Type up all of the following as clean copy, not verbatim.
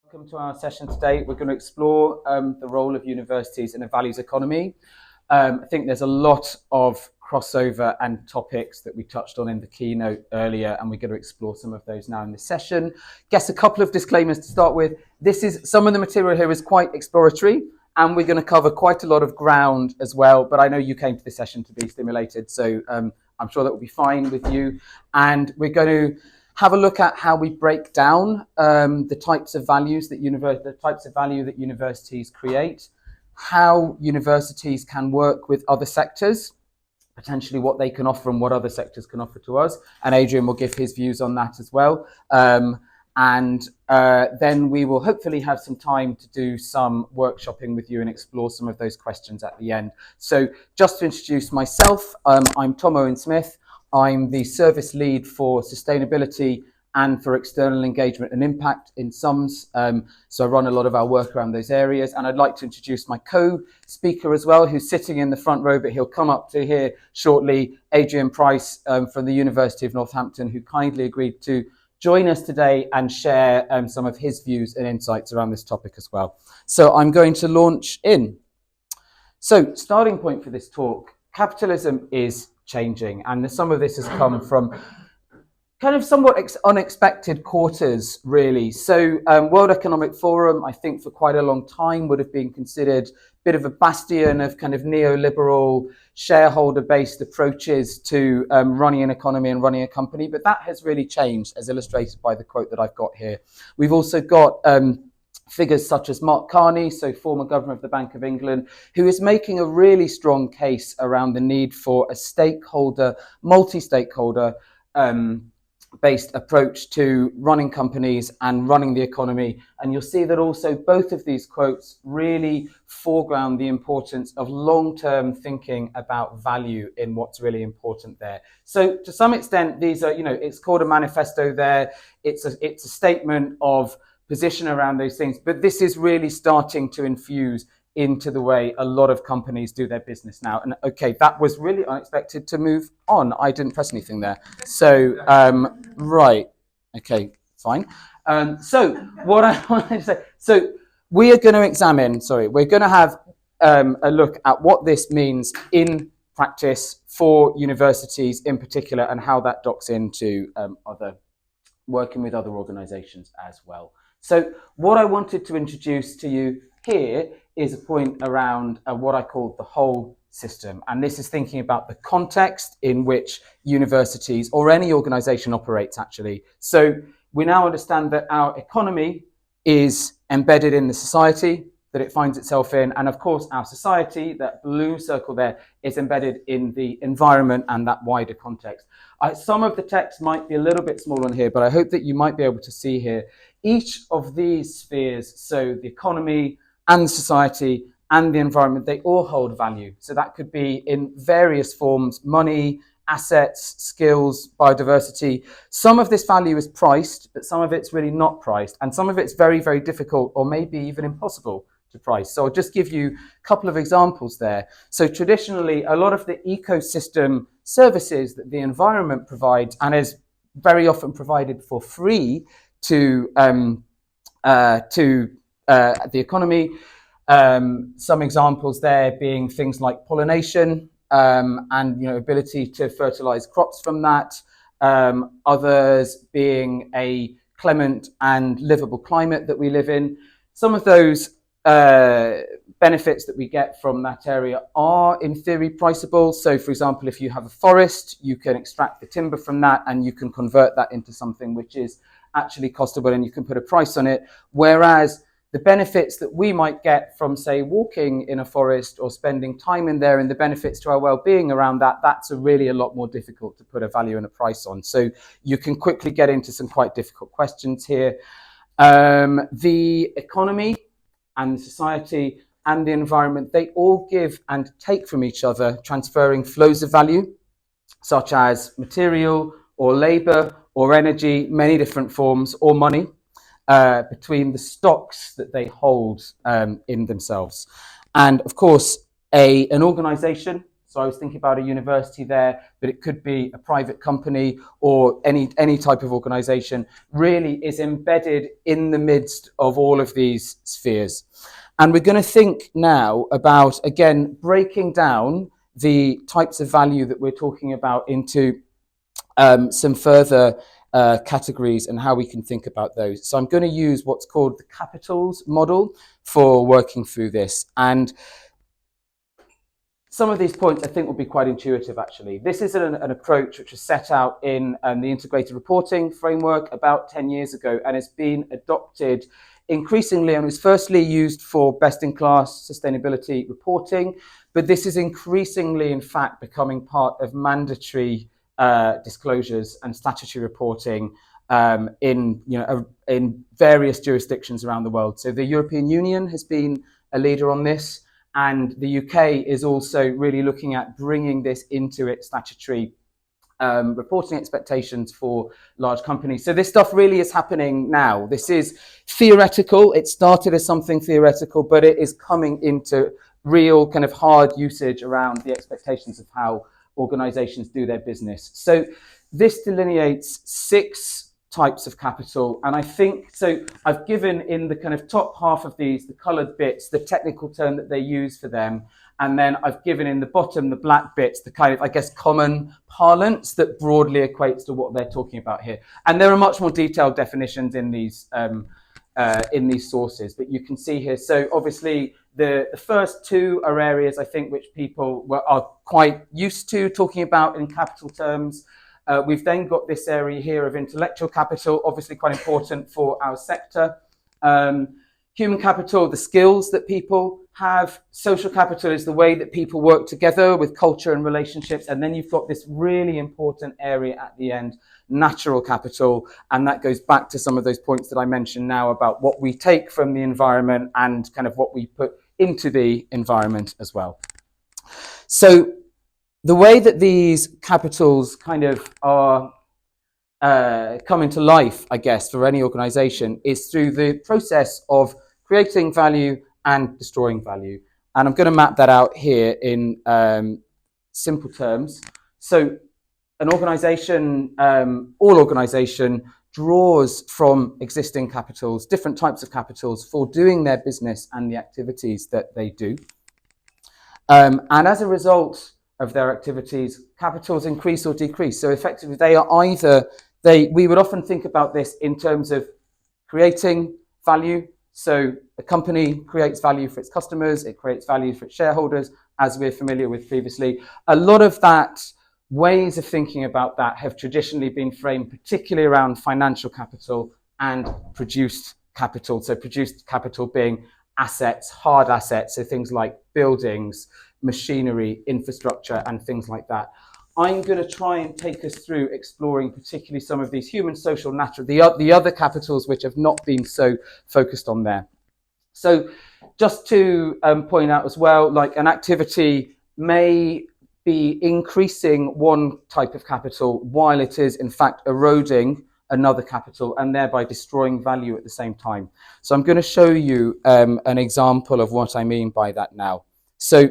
Welcome to our session today. We're going to explore the role of universities in a values economy. I think there's a lot of crossover and topics that we touched on in the keynote earlier, and we're going to explore some of those now in this session. Guess a couple of disclaimers to start with. Some of the material here is quite exploratory, and we're going to cover quite a lot of ground as well, but I know you came to this session to be stimulated, so I'm sure that will be fine with you. And we're going to have a look at how we break down the types of value that universities create, how universities can work with other sectors, potentially what they can offer and what other sectors can offer to us. And Adrian will give his views on that as well. And then we will hopefully have some time to do some workshopping with you and explore some of those questions at the end. So just to introduce myself, I'm Tom Owen Smith. I'm the service lead for sustainability and for external engagement and impact in SUMS. So I run a lot of our work around those areas. And I'd like to introduce my co-speaker as well, who's sitting in the front row, but he'll come up to here shortly, Adrian Price from the University of Northampton, who kindly agreed to join us today and share some of his views and insights around this topic as well. So I'm going to launch in. So starting point for this talk, capitalism is changing, and some of this has come from kind of somewhat unexpected quarters, really. So World Economic Forum, I think for quite a long time, would have been considered a bit of a bastion of kind of neoliberal, shareholder-based approaches to running an economy and running a company, but that has really changed, as illustrated by the quote that I've got here. We've also got figures such as Mark Carney, so former governor of the Bank of England, who is making a really strong case around the need for a multi-stakeholder based approach to running companies and running the economy. And you'll see that also both of these quotes really foreground the importance of long-term thinking about value in what's really important there. So to some extent, these are, it's called a manifesto there. It's a statement of position around those things, but this is really starting to infuse into the way a lot of companies do their business now. And okay, that was really unexpected to move on. I didn't press anything there. So, right. Okay, fine. So what I wanted to say, so we are going to we're going to have a look at what this means in practice for universities in particular, and how that docks into working with other organizations as well. So what I wanted to introduce to you here is a point around what I call the whole system. And this is thinking about the context in which universities or any organization operates, actually. So we now understand that our economy is embedded in the society that it finds itself in. And of course, our society, that blue circle there, is embedded in the environment and that wider context. Some of the text might be a little bit small on here, but I hope that you might be able to see here each of these spheres, so the economy and the society and the environment, they all hold value. So that could be in various forms: money, assets, skills, biodiversity. Some of this value is priced, but some of it's really not priced. And some of it's very, very difficult or maybe even impossible to price. So I'll just give you a couple of examples there. So traditionally, a lot of the ecosystem services that the environment provides, and is very often provided for free to the economy. Some examples there being things like pollination and ability to fertilize crops from that. Others being a clement and livable climate that we live in. Some of those benefits that we get from that area are in theory priceable. So for example, if you have a forest, you can extract the timber from that and you can convert that into something which is actually costable and you can put a price on it. Whereas the benefits that we might get from, say, walking in a forest or spending time in there, and the benefits to our well-being around that, that's really a lot more difficult to put a value and a price on. So you can quickly get into some quite difficult questions here. The economy and society and the environment, they all give and take from each other, transferring flows of value, such as material or labor or energy, many different forms, or money, between the stocks that they hold in themselves. And of course, an organization, So I was thinking about a university there, but it could be a private company or any type of organization, really is embedded in the midst of all of these spheres. And we're going to think now about, again, breaking down the types of value that we're talking about into some further categories and how we can think about those. So I'm going to use what's called the capitals model for working through this. And some of these points I think will be quite intuitive, actually. This is an approach which was set out in the integrated reporting framework about 10 years ago, and it's been adopted increasingly, and was firstly used for best-in-class sustainability reporting, but this is increasingly, in fact, becoming part of mandatory disclosures and statutory reporting in various jurisdictions around the world. So the European Union has been a leader on this, and the UK is also really looking at bringing this into its statutory reporting expectations for large companies. So this stuff really is happening now. This is theoretical. It started as something theoretical, but it is coming into real kind of hard usage around the expectations of how organizations do their business. So this delineates 6 types of capital, and I think so I've given in the kind of top half of these, the colored bits, the technical term that they use for them, and then I've given in the bottom, the black bits, the kind of, I guess, common parlance that broadly equates to what they're talking about here. And there are much more detailed definitions in these sources, but you can see here. So obviously the first 2 are areas I think which people are quite used to talking about in capital terms. We've then got this area here of intellectual capital, obviously quite important for our sector. Human capital, the skills that people have. Social capital is the way that people work together with culture and relationships. And then you've got this really important area at the end, natural capital. And that goes back to some of those points that I mentioned now about what we take from the environment and kind of what we put into the environment as well. So the way that these capitals kind of are coming to life, I guess, for any organization is through the process of creating value and destroying value. And I'm going to map that out here in simple terms. So an organization, all organization draws from existing capitals, different types of capitals for doing their business and the activities that they do. And as a result of their activities, capitals increase or decrease. So effectively, they are either, we would often think about this in terms of creating value. So a company creates value for its customers, it creates value for its shareholders, as we're familiar with previously. A lot of that ways of thinking about that have traditionally been framed particularly around financial capital and produced capital. So produced capital being assets, hard assets, so things like buildings, machinery, infrastructure, and things like that. I'm going to try and take us through exploring particularly some of these human, social, natural, the other capitals which have not been so focused on there. So just to point out as well, like an activity may be increasing one type of capital while it is in fact eroding another capital and thereby destroying value at the same time. So I'm going to show you an example of what I mean by that now. So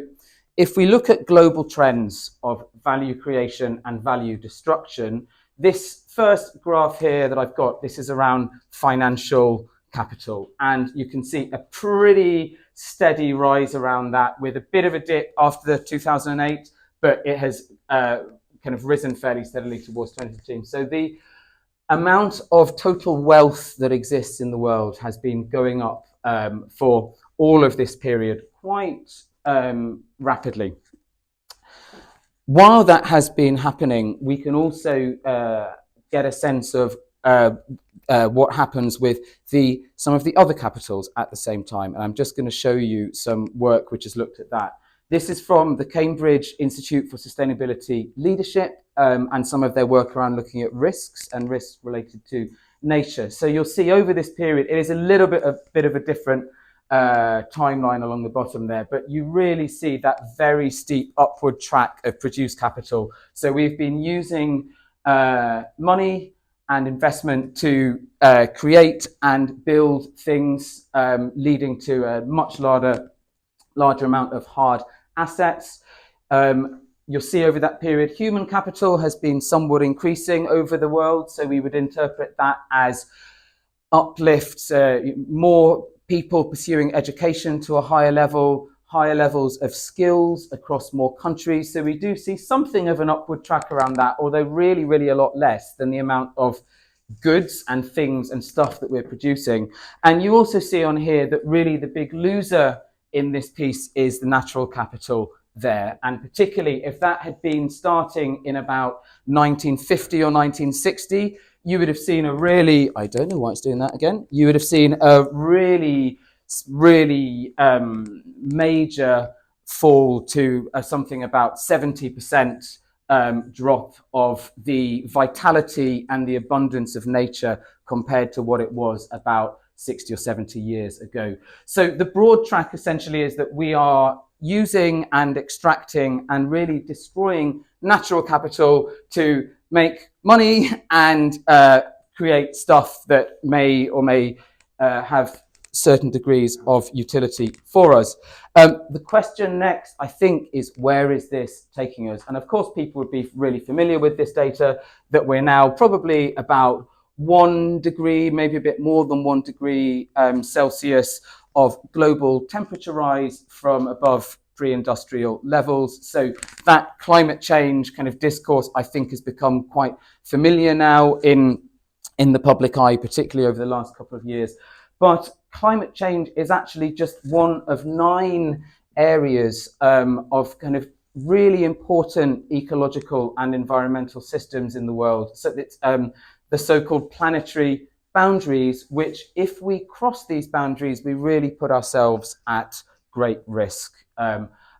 if we look at global trends of value creation and value destruction, this first graph here that I've got, this is around financial capital. And you can see a pretty steady rise around that with a bit of a dip after 2008, but it has kind of risen fairly steadily towards 2015. So the amount of total wealth that exists in the world has been going up for all of this period quite rapidly. While that has been happening, we can also get a sense of what happens with some of the other capitals at the same time. And I'm just going to show you some work which has looked at that. This is from the Cambridge Institute for Sustainability Leadership and some of their work around looking at risks and risks related to nature. So you'll see over this period, it is a little bit of a different timeline along the bottom there, but you really see that very steep upward track of produced capital. So we've been using money and investment to create and build things, leading to a much larger amount of hard assets. You'll see over that period, human capital has been somewhat increasing over the world. So we would interpret that as uplifts, more people pursuing education to a higher level, higher levels of skills across more countries. So we do see something of an upward track around that, although really, really a lot less than the amount of goods and things and stuff that we're producing. And you also see on here that really the big loser in this piece is the natural capital there. And particularly if that had been starting in about 1950 or 1960, you would have seen a really, I don't know why it's doing that again, you would have seen a really, really major fall to something about 70% drop of the vitality and the abundance of nature compared to what it was about 60 or 70 years ago. So the broad track essentially is that we are using and extracting and really destroying natural capital to make money and create stuff that may or may have certain degrees of utility for us. The question next, I think, is where is this taking us? And of course, people would be really familiar with this data, that we're now probably about 1 degree, maybe a bit more than 1 degree Celsius of global temperature rise from above pre-industrial levels. So that climate change kind of discourse, I think, has become quite familiar now in the public eye, particularly over the last couple of years. But climate change is actually just one of 9 areas of kind of really important ecological and environmental systems in the world. So it's the so-called planetary boundaries, which if we cross these boundaries, we really put ourselves at great risk,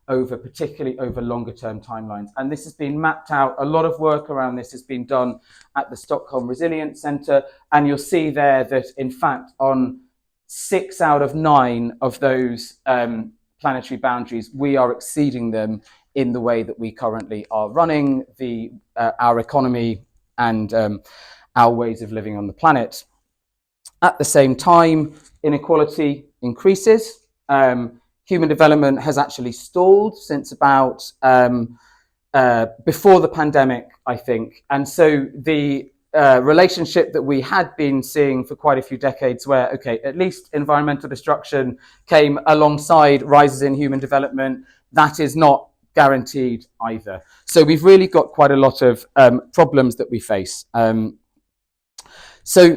particularly over longer term timelines. And this has been mapped out. A lot of work around this has been done at the Stockholm Resilience Centre. And you'll see there that, in fact, on 6 out of 9 of those planetary boundaries, we are exceeding them in the way that we currently are running our economy and our ways of living on the planet. At the same time, inequality increases. Human development has actually stalled since about before the pandemic, I think. And so the relationship that we had been seeing for quite a few decades, where, okay, at least environmental destruction came alongside rises in human development, that is not guaranteed either. So we've really got quite a lot of problems that we face. So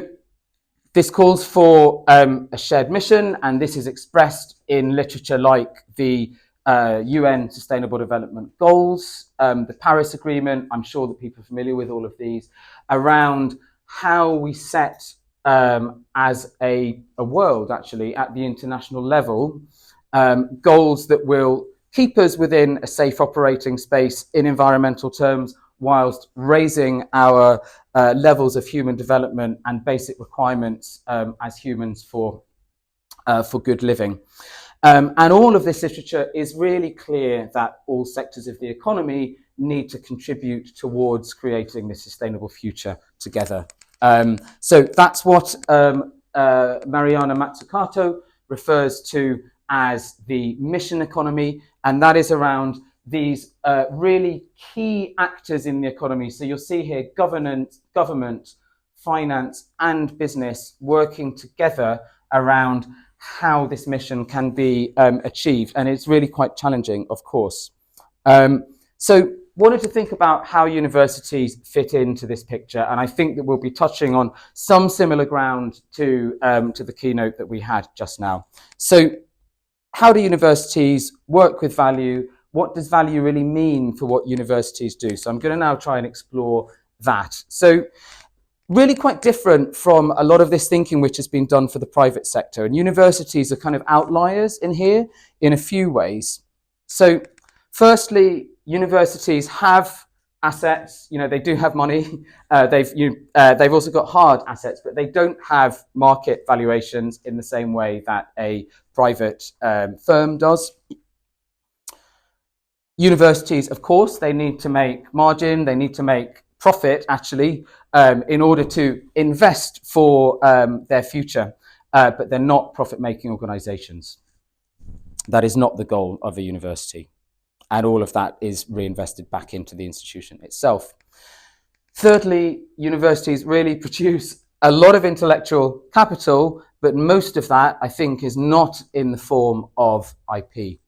this calls for a shared mission, and this is expressed in literature like the UN Sustainable Development Goals, the Paris Agreement. I'm sure that people are familiar with all of these, around how we set as a world, actually, at the international level, goals that will keep us within a safe operating space in environmental terms, whilst raising our levels of human development and basic requirements as humans for good living. And all of this literature is really clear that all sectors of the economy need to contribute towards creating this sustainable future together. So that's what Mariana Mazzucato refers to as the mission economy, and that is around these really key actors in the economy. So you'll see here government, finance, and business working together around how this mission can be achieved. And it's really quite challenging, of course. So wanted to think about how universities fit into this picture. And I think that we'll be touching on some similar ground to the keynote that we had just now. So how do universities work with value? What does value really mean for what universities do? So I'm going to now try and explore that. So really quite different from a lot of this thinking which has been done for the private sector. And universities are kind of outliers in here in a few ways. So firstly, universities have assets. You know, they do have money. They've also got hard assets, but they don't have market valuations in the same way that a private firm does. Universities, of course, they need to make margin, they need to make profit, actually, in order to invest for their future, but they're not profit-making organizations. That is not the goal of a university. and all of that is reinvested back into the institution itself. Thirdly, universities really produce a lot of intellectual capital, but most of that, I think, is not in the form of IP.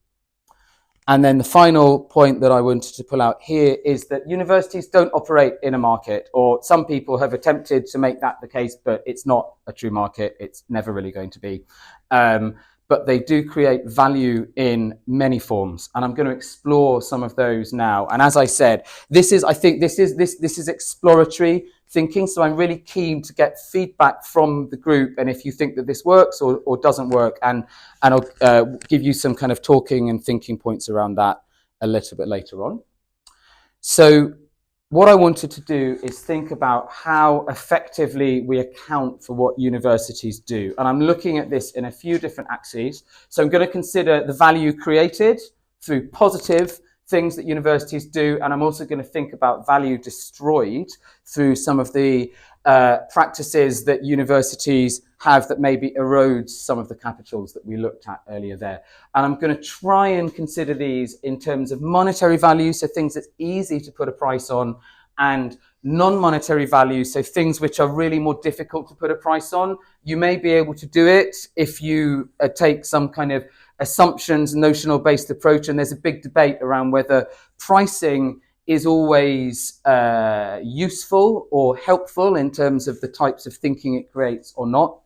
And then the final point that I wanted to pull out here is that universities don't operate in a market, or some people have attempted to make that the case, but it's not a true market. It's never really going to be. But they do create value in many forms, and I'm going to explore some of those now. And as I said, I think this is exploratory thinking, so I'm really keen to get feedback from the group, and if you think that this works or doesn't work, and I'll give you some kind of talking and thinking points around that a little bit later on. So what I wanted to do is think about how effectively we account for what universities do. And I'm looking at this in a few different axes. So I'm going to consider the value created through positive things that universities do. And I'm also going to think about value destroyed through some of the practices that universities have that maybe erodes some of the capitals that we looked at earlier there. And I'm going to try and consider these in terms of monetary value, so things that's easy to put a price on, and non-monetary value, so things which are really more difficult to put a price on. You may be able to do it if you take some kind of assumptions, notional based approach, and there's a big debate around whether pricing is always useful or helpful in terms of the types of thinking it creates or not.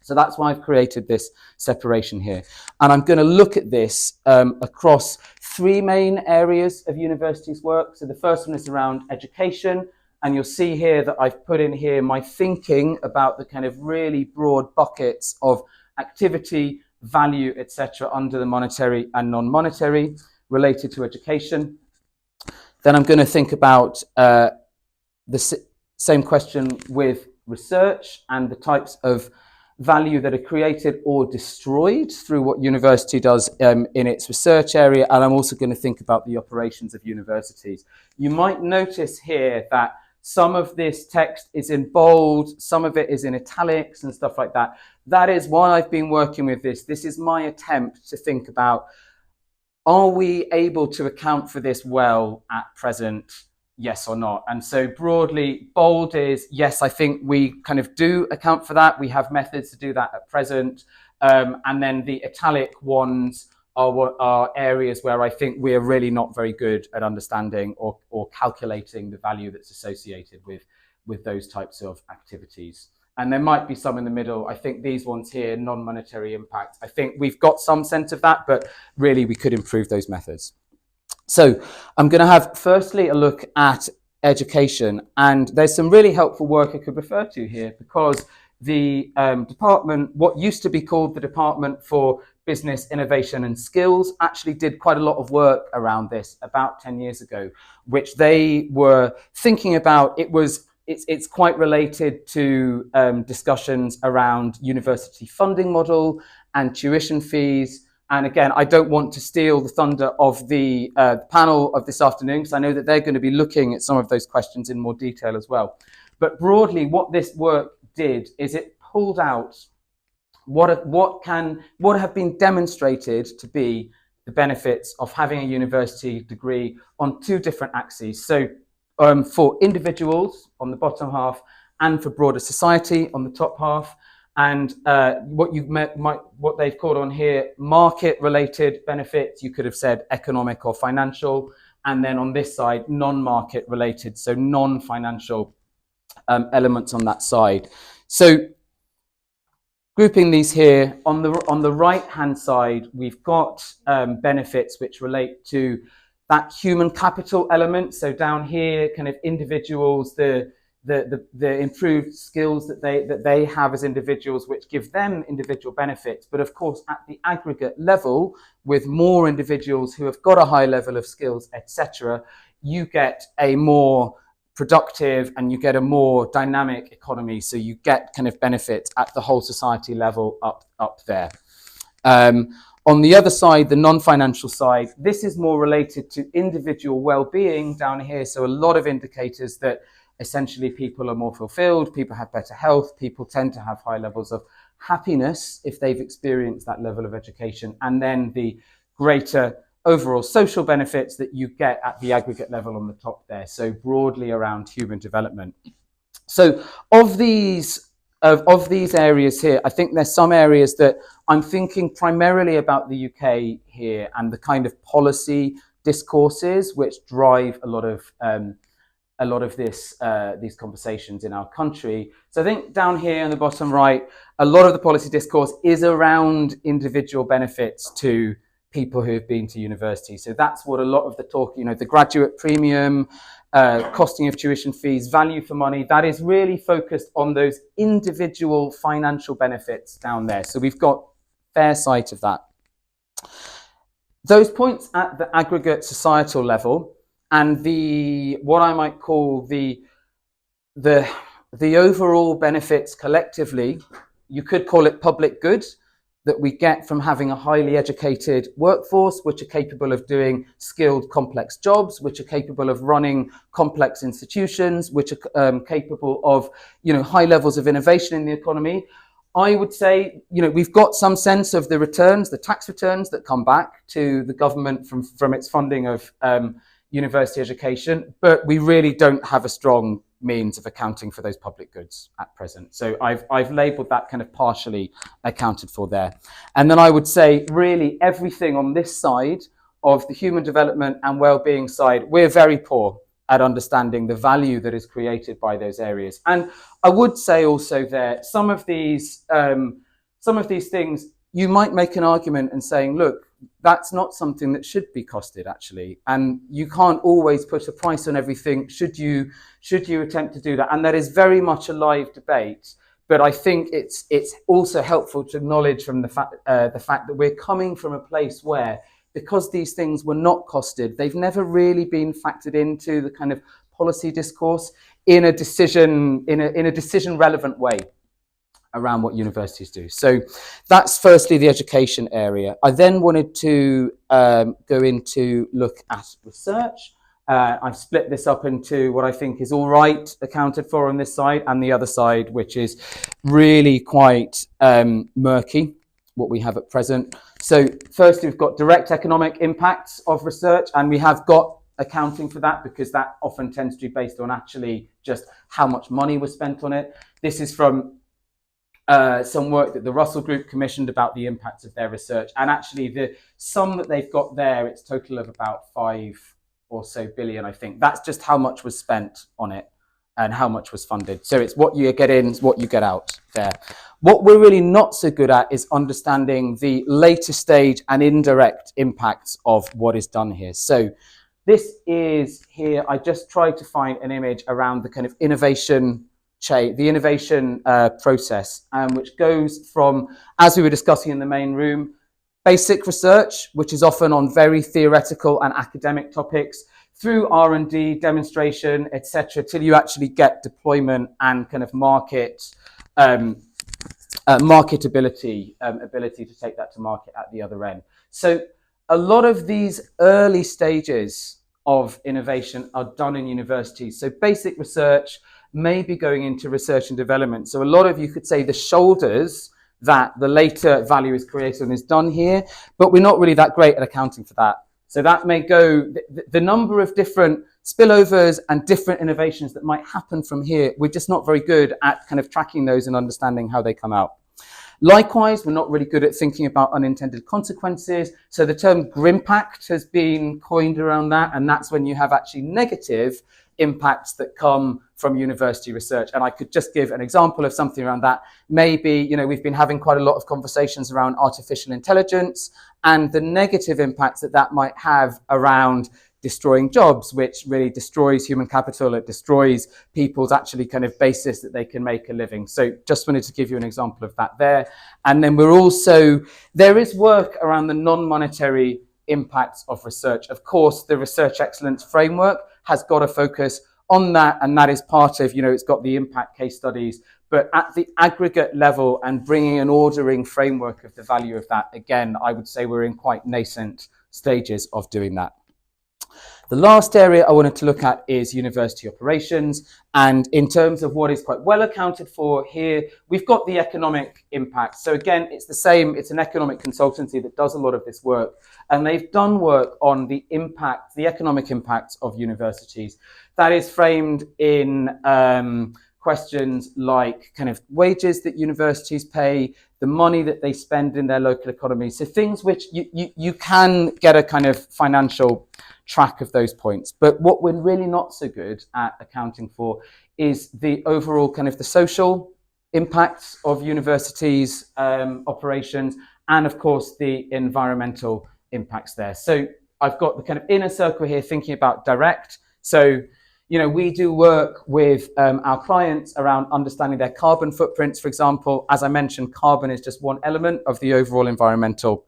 So that's why I've created this separation here. And I'm going to look at this across three main areas of universities' work. So the first one is around education. And you'll see here that I've put in here my thinking about the kind of really broad buckets of activity, value, etc., under the monetary and non-monetary related to education. Then I'm going to think about the same question with research and the types of value that are created or destroyed through what university does in its research area. And I'm also going to think about the operations of universities. You might notice here that some of this text is in bold, some of it is in italics and stuff like that. That is why I've been working with this. This is my attempt to think about, are we able to account for this well at present? Yes or not? And so broadly, bold is yes, I think we kind of do account for that. We have methods to do that at present. And then the italic ones are areas where I think we're really not very good at understanding or calculating the value that's associated with those types of activities. And there might be some in the middle. I think these ones here, non-monetary impact, I think we've got some sense of that, but really we could improve those methods. So I'm going to have firstly a look at education, and there's some really helpful work I could refer to here, because the department, what used to be called the Department for Business, Innovation and Skills, actually did quite a lot of work around this about 10 years ago, which they were thinking about. It's quite related to discussions around university funding model and tuition fees. And again, I don't want to steal the thunder of the panel of this afternoon, because I know that they're going to be looking at some of those questions in more detail as well. But broadly, what this work did is it pulled out what have been demonstrated to be the benefits of having a university degree on two different axes. So for individuals on the bottom half, and for broader society on the top half. And what they've called on here, market-related benefits, you could have said economic or financial, and then on this side, non-market related, so non-financial elements on that side. So grouping these here, on the right-hand side, we've got benefits which relate to that human capital element. So down here, kind of individuals, the improved skills that they have as individuals, which give them individual benefits. But of course, at the aggregate level, with more individuals who have got a high level of skills, etc., you get a more productive and you get a more dynamic economy. So you get kind of benefits at the whole society level up there. On the other side, the non-financial side, this is more related to individual well-being down here. So a lot of indicators that essentially people are more fulfilled, people have better health, people tend to have high levels of happiness if they've experienced that level of education. And then the greater overall social benefits that you get at the aggregate level on the top there. So broadly around human development. So of these areas here, I think there's some areas that I'm thinking primarily about the UK here and the kind of policy discourses which drive a lot of these conversations in our country. So I think down here in the bottom right, a lot of the policy discourse is around individual benefits to people who have been to university. So that's what a lot of the talk, the graduate premium, costing of tuition fees, value for money, that is really focused on those individual financial benefits down there. So we've got fair sight of that. Those points at the aggregate societal level and what I might call the overall benefits collectively, you could call it public good, that we get from having a highly educated workforce, which are capable of doing skilled, complex jobs, which are capable of running complex institutions, which are capable of, high levels of innovation in the economy. I would say, we've got some sense of the returns, the tax returns that come back to the government from its funding of university education, but we really don't have a strong means of accounting for those public goods at present. So I've labelled that kind of partially accounted for there. And then I would say really everything on this side of the human development and well-being side, we're very poor at understanding the value that is created by those areas. And I would say also there, some of these things, you might make an argument and saying, look, that's not something that should be costed actually, and you can't always put a price on everything. Should you attempt to do that? And that is very much a live debate. But I think it's also helpful to acknowledge from the fact that we're coming from a place where, because these things were not costed, they've never really been factored into the kind of policy discourse in a decision relevant way around what universities do. So that's firstly the education area. I then wanted to go into look at research. I've split this up into what I think is all right accounted for on this side, and the other side, which is really quite murky, what we have at present. So first, we've got direct economic impacts of research, and we have got accounting for that because that often tends to be based on actually just how much money was spent on it. This is from some work that the Russell Group commissioned about the impacts of their research, and actually the sum that they've got there, it's total of about 5 or so billion, I think. That's just how much was spent on it and how much was funded. So it's what you get in, it's what you get out there. What we're really not so good at is understanding the later stage and indirect impacts of what is done here. So this is here, I just tried to find an image around the kind of innovation process, which goes from, as we were discussing in the main room, basic research, which is often on very theoretical and academic topics, through R&D, demonstration, etc., till you actually get deployment and kind of marketability, ability to take that to market at the other end. So a lot of these early stages of innovation are done in universities. So basic research, maybe going into research and development. So a lot of, you could say, the shoulders that the later value is created and is done here, but we're not really that great at accounting for that. So that may go, the number of different spillovers and different innovations that might happen from here, we're just not very good at kind of tracking those and understanding how they come out. Likewise, we're not really good at thinking about unintended consequences. So the term GRIMPACT has been coined around that, and that's when you have actually negative impacts that come from university research. And I could just give an example of something around that. Maybe, we've been having quite a lot of conversations around artificial intelligence and the negative impacts that might have around destroying jobs, which really destroys human capital. It destroys people's actually kind of basis that they can make a living. So just wanted to give you an example of that there. And then there is work around the non-monetary impacts of research. Of course, the research excellence framework has got to focus on that, and that is part of, it's got the impact case studies, but at the aggregate level and bringing an ordering framework of the value of that, again, I would say we're in quite nascent stages of doing that. The last area I wanted to look at is university operations. And in terms of what is quite well accounted for here, we've got the economic impact. So again, it's the same, it's an economic consultancy that does a lot of this work. And they've done work on the impact, the economic impact of universities. That is framed in questions like kind of wages that universities pay, the money that they spend in their local economy. So things which you can get a kind of financial track of those points. But what we're really not so good at accounting for is the overall kind of the social impacts of universities' operations, and of course the environmental impacts there. So I've got the kind of inner circle here thinking about direct. So we do work with our clients around understanding their carbon footprints, for example. As I mentioned, carbon is just one element of the overall environmental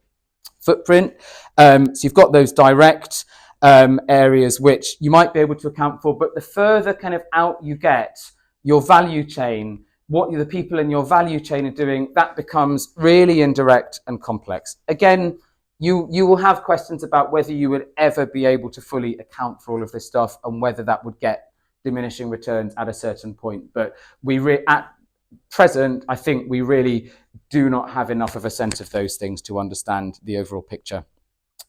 footprint. So you've got those direct areas which you might be able to account for, but the further kind of out you get, your value chain, what the people in your value chain are doing, that becomes really indirect and complex. Again, you will have questions about whether you would ever be able to fully account for all of this stuff and whether that would get diminishing returns at a certain point. But at present, I think we really do not have enough of a sense of those things to understand the overall picture.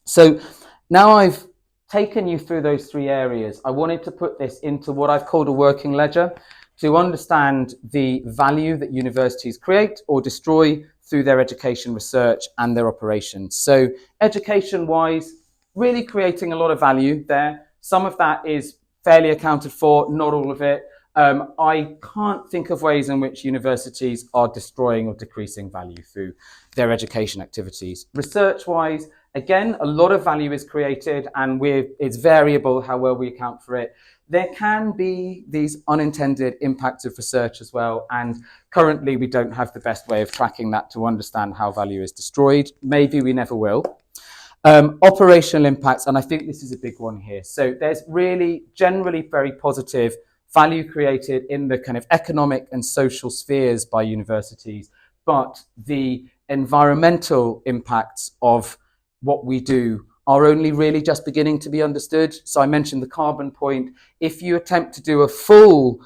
So now I've taken you through those three areas, I wanted to put this into what I've called a working ledger to understand the value that universities create or destroy through their education research and their operations. So education-wise, really creating a lot of value there. Some of that is fairly accounted for, not all of it. I can't think of ways in which universities are destroying or decreasing value through their education activities. Research-wise, again, a lot of value is created and it's variable how well we account for it. There can be these unintended impacts of research as well, and currently we don't have the best way of tracking that to understand how value is destroyed. Maybe we never will. Operational impacts, and I think this is a big one here. So there's really generally very positive value created in the kind of economic and social spheres by universities, but the environmental impacts of what we do are only really just beginning to be understood. So I mentioned the carbon point. If you attempt to do a full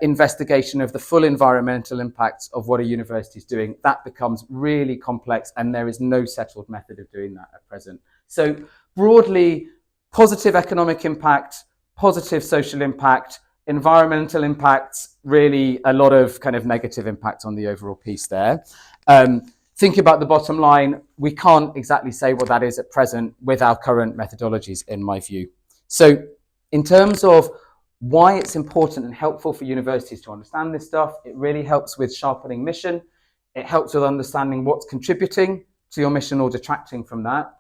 investigation of the full environmental impacts of what a university is doing, that becomes really complex, and there is no settled method of doing that at present. So broadly, positive economic impact, positive social impact, environmental impacts, really a lot of kind of negative impact on the overall piece there. Thinking about the bottom line, we can't exactly say what that is at present with our current methodologies, in my view. So in terms of why it's important and helpful for universities to understand this stuff, it really helps with sharpening mission. It helps with understanding what's contributing to your mission or detracting from that.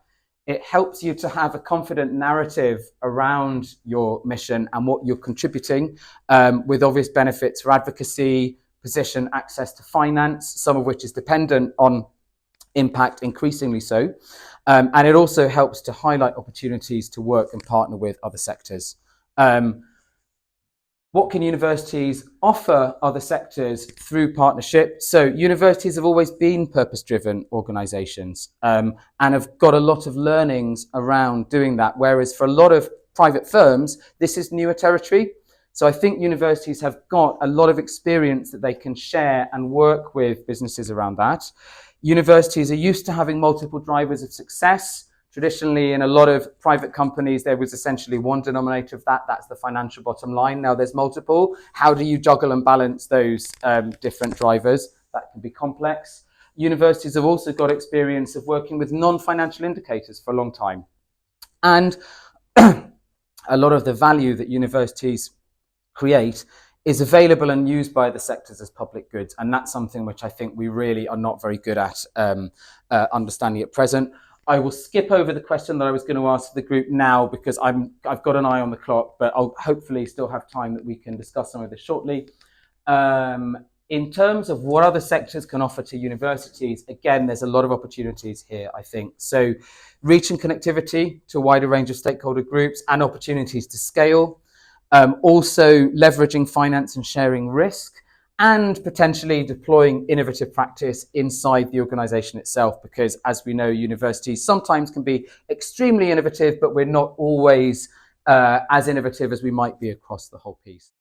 It helps you to have a confident narrative around your mission and what you're contributing, with obvious benefits for advocacy, position, access to finance, some of which is dependent on impact, increasingly so. And it also helps to highlight opportunities to work and partner with other sectors. What can universities offer other sectors through partnership? So universities have always been purpose-driven organizations and have got a lot of learnings around doing that, whereas for a lot of private firms, this is newer territory. So I think universities have got a lot of experience that they can share and work with businesses around that. Universities are used to having multiple drivers of success. Traditionally, in a lot of private companies, there was essentially one denominator of that. That's the financial bottom line. Now there's multiple. How do you juggle and balance those different drivers? That can be complex. Universities have also got experience of working with non-financial indicators for a long time. And a lot of the value that universities create is available and used by the sectors as public goods. And that's something which I think we really are not very good at understanding at present. I will skip over the question that I was going to ask the group now because I've got an eye on the clock, but I'll hopefully still have time that we can discuss some of this shortly. In terms of what other sectors can offer to universities, again, there's a lot of opportunities here, I think. So reach and connectivity to a wider range of stakeholder groups and opportunities to scale. Also leveraging finance and sharing risk, and potentially deploying innovative practice inside the organization itself, because as we know, universities sometimes can be extremely innovative, but we're not always as innovative as we might be across the whole piece.